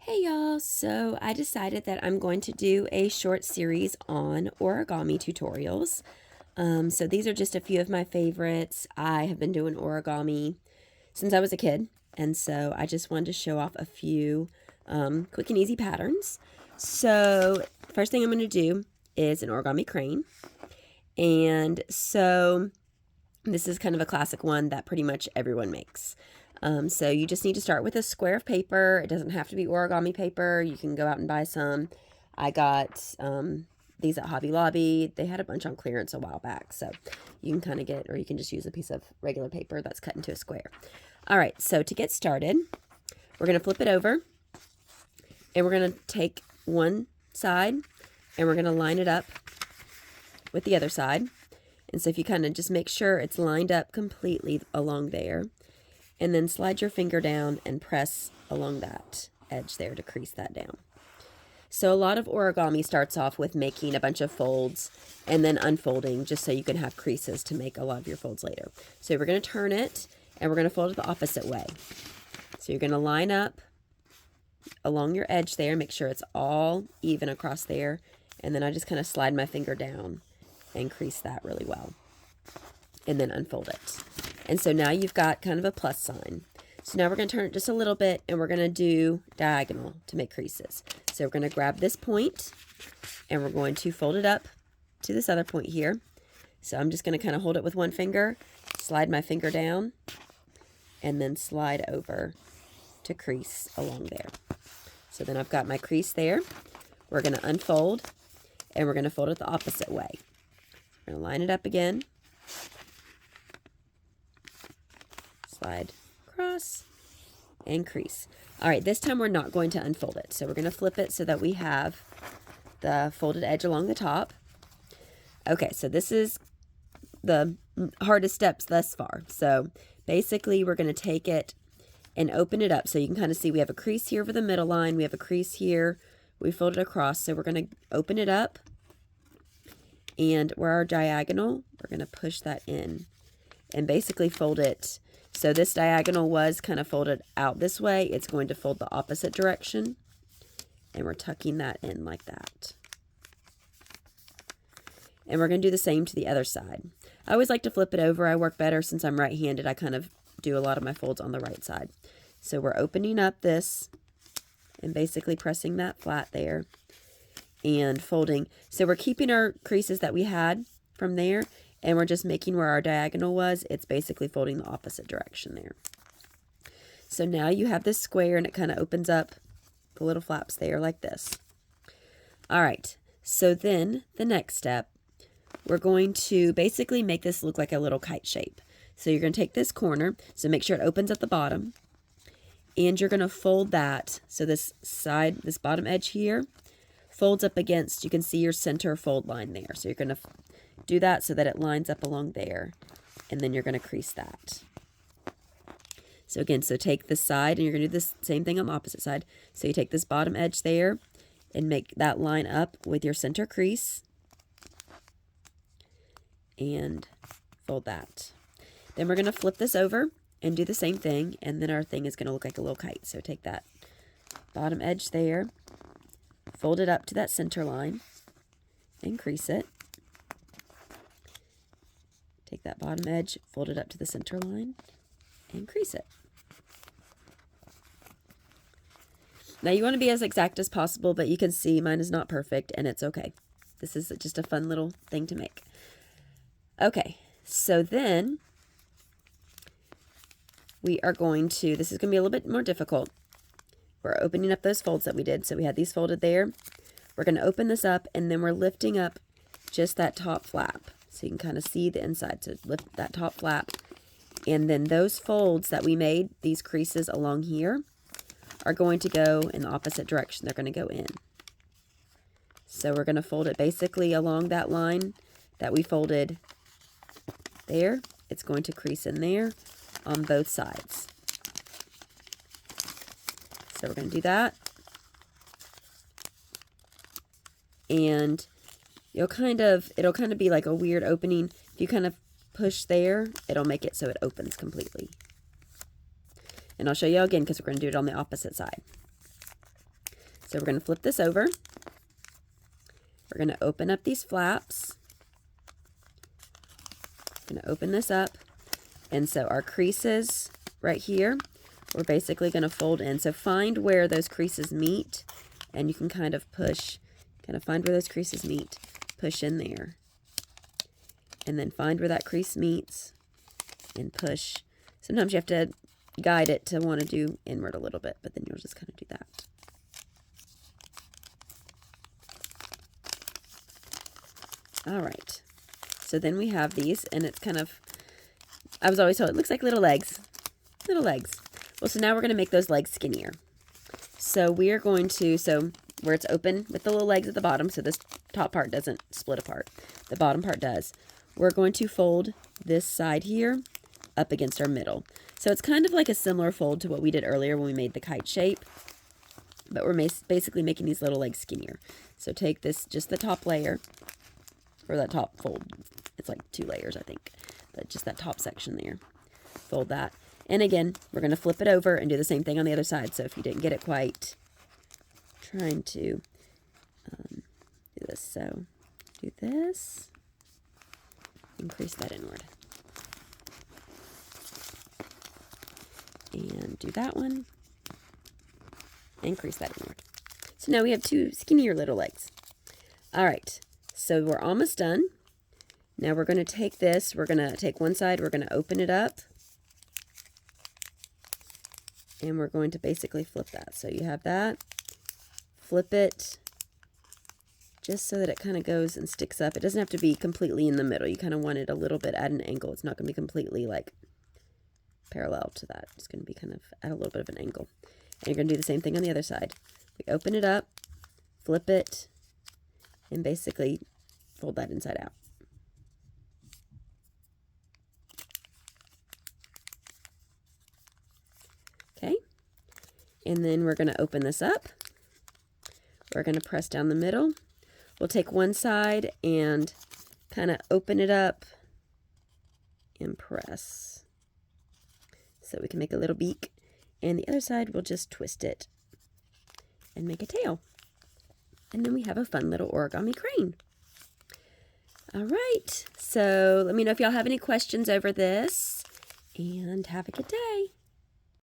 Hey y'all, so I decided that I'm going to do a short series on origami tutorials. So these are just a few of my favorites. I have been doing origami since I was a kid, and so I just wanted to show off a few quick and easy patterns. So first thing I'm going to do is an origami crane, and so this is kind of a classic one that pretty much everyone makes. So you just need to start with a square of paper. It doesn't have to be origami paper. You can go out and buy some. I got these at Hobby Lobby. They had a bunch on clearance a while back. So you can kind of get, or you can just use a piece of regular paper that's cut into a square. All right, so to get started, we're going to flip it over. And we're going to take one side and we're going to line it up with the other side. And so if you kind of just make sure it's lined up completely along there, and then slide your finger down and press along that edge there to crease that down. So a lot of origami starts off with making a bunch of folds and then unfolding just so you can have creases to make a lot of your folds later. So we're going to turn it and we're going to fold it the opposite way. So you're going to line up along your edge there, make sure it's all even across there, and then I just kind of slide my finger down and crease that really well, and then unfold it. And so now you've got kind of a plus sign. So now we're going to turn it just a little bit and we're going to do diagonal to make creases. So we're going to grab this point and we're going to fold it up to this other point here. So I'm just going to kind of hold it with one finger, slide my finger down, and then slide over to crease along there. So then I've got my crease there. We're going to unfold and we're going to fold it the opposite way. We're going to line it up again. Slide across and crease. All right, this time we're not going to unfold it. So we're going to flip it so that we have the folded edge along the top. Okay, so this is the hardest steps thus far. So basically we're going to take it and open it up. So you can kind of see we have a crease here for the middle line. We have a crease here. We fold it across. So we're going to open it up. And where our diagonal, we're going to push that in and basically fold it. So this diagonal was kind of folded out this way. It's going to fold the opposite direction. And we're tucking that in like that. And we're going to do the same to the other side. I always like to flip it over. I work better since I'm right-handed. I kind of do a lot of my folds on the right side. So we're opening up this and basically pressing that flat there and folding. So we're keeping our creases that we had from there. And we're just making where our diagonal was. It's basically folding the opposite direction there. So now you have this square and it kind of opens up the little flaps there like this. All right, so then the next step, we're going to basically make this look like a little kite shape. So you're going to take this corner, so make sure it opens at the bottom, and you're going to fold that. So this side, this bottom edge here, folds up against, you can see your center fold line there. So you're going to do that so that it lines up along there, and then you're going to crease that. So again, so take this side and you're going to do the same thing on the opposite side. So you take this bottom edge there and make that line up with your center crease and fold that. Then we're going to flip this over and do the same thing, and then our thing is going to look like a little kite. So take that bottom edge there, fold it up to that center line and crease it. Take that bottom edge, fold it up to the center line, and crease it. Now you want to be as exact as possible, but you can see mine is not perfect, and it's okay. This is just a fun little thing to make. Okay, so then we are going to, this is going to be a little bit more difficult. We're opening up those folds that we did. So we had these folded there. We're going to open this up, and then we're lifting up just that top flap. So you can kind of see the inside. So lift that top flap. And then those folds that we made, these creases along here, are going to go in the opposite direction. They're going to go in. So we're going to fold it basically along that line that we folded there. It's going to crease in there on both sides. So we're going to do that. And it'll kind of be like a weird opening. If you kind of push there, it'll make it so it opens completely. And I'll show you again because we're going to do it on the opposite side. So we're going to flip this over. We're going to open up these flaps. Going to open this up. And so our creases right here, we're basically going to fold in. So find where those creases meet, and you can kind of push, find where those creases meet, push in there. And then find where that crease meets and push. Sometimes you have to guide it to want to do inward a little bit, but then you'll just kind of do that. All right. So then we have these, and it's kind of, I was always told it looks like little legs. Little legs. Well, so now we're going to make those legs skinnier. So we are going to, so where it's open with the little legs at the bottom, so this top part doesn't split apart. The bottom part does. We're going to fold this side here up against our middle. So it's kind of like a similar fold to what we did earlier when we made the kite shape, but we're basically making these little legs skinnier. So take this, just the top layer, or that top fold. It's like 2 layers, I think, but just that top section there. Fold that. And again, we're going to flip it over and do the same thing on the other side. So if you didn't get it quite, trying to do this. So do this, increase that inward. And do that one, increase that inward. So now we have 2 skinnier little legs. All right, so we're almost done. Now we're going to take this, we're going to take one side, we're going to open it up, and we're going to basically flip that. So you have that, flip it, just so that it kind of goes and sticks up. It doesn't have to be completely in the middle. You kind of want it a little bit at an angle. It's not going to be completely like parallel to that. It's going to be kind of at a little bit of an angle. And you're going to do the same thing on the other side. We open it up, flip it, and basically fold that inside out. Okay, and then we're going to open this up. We're going to press down the middle. We'll take one side and kind of open it up and press. So we can make a little beak. And the other side, we'll just twist it and make a tail. And then we have a fun little origami crane. All right, so let me know if y'all have any questions over this, and have a good day.